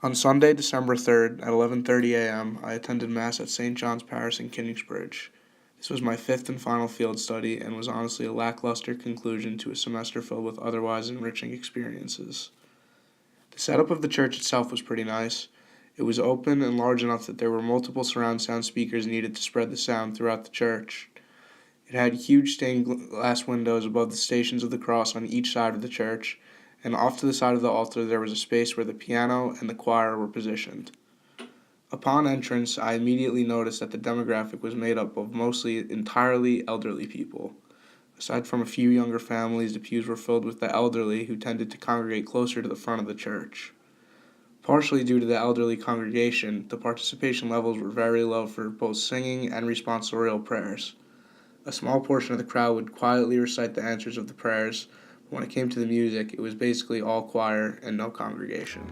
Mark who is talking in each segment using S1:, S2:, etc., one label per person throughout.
S1: On Sunday, December 3rd at 11:30 a.m., I attended Mass at St. John's Parish in Kingsbridge. This was my fifth and final field study and was honestly a lackluster conclusion to a semester filled with otherwise enriching experiences. The setup of the church itself was pretty nice. It was open and large enough that there were multiple surround sound speakers needed to spread the sound throughout the church. It had huge stained glass windows above the Stations of the Cross on each side of the church, and off to the side of the altar there was a space where the piano and the choir were positioned. Upon entrance, I immediately noticed that the demographic was made up of mostly entirely elderly people. Aside from a few younger families, the pews were filled with the elderly who tended to congregate closer to the front of the church. Partially due to the elderly congregation, the participation levels were very low for both singing and responsorial prayers. A small portion of the crowd would quietly recite the answers of the prayers, but when it came to the music, it was basically all choir and no congregation.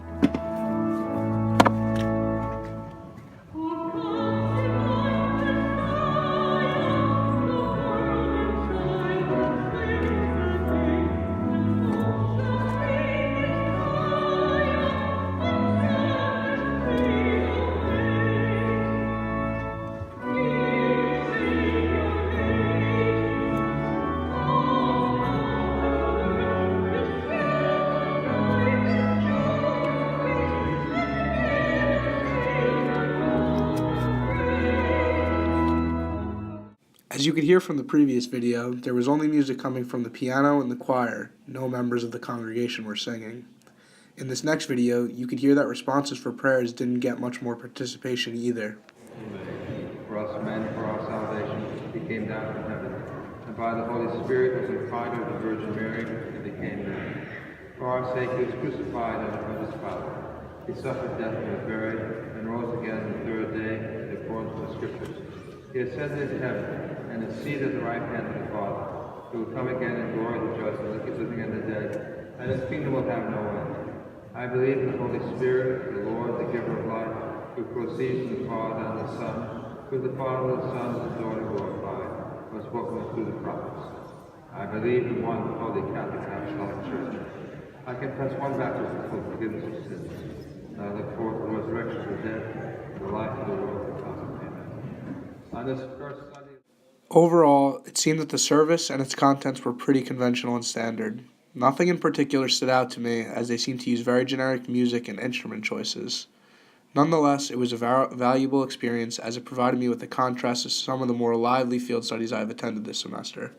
S1: As you could hear from the previous video, there was only music coming from the piano and the choir. No members of the congregation were singing. In this next video, you could hear that responses for prayers didn't get much more participation either.
S2: For us men, for our salvation, he came down from heaven, and by the Holy Spirit was incarnate of the Virgin Mary, and became man. For our sake he was crucified under Pontius Pilate. He suffered death and was buried, and rose again on the third day, in accordance with the Scriptures. He ascended into heaven, and is seated at the right hand of the Father. He will come again in glory to judge the living and the dead, and his kingdom will have no end. I believe in the Holy Spirit, the Lord, the giver of life, who proceeds from the Father and the Son, who the Father and the Son is adored and glorified, was spoken through the prophets. I believe in one holy Catholic Apostolic Church. I confess one baptism for the forgiveness of sins, and I look forward to the resurrection of the dead and the life of the world to come. On this first Sunday.
S1: Overall, it seemed that the service and its contents were pretty conventional and standard. Nothing in particular stood out to me, as they seemed to use very generic music and instrument choices. Nonetheless, it was a valuable experience as it provided me with a contrast to some of the more lively field studies I have attended this semester.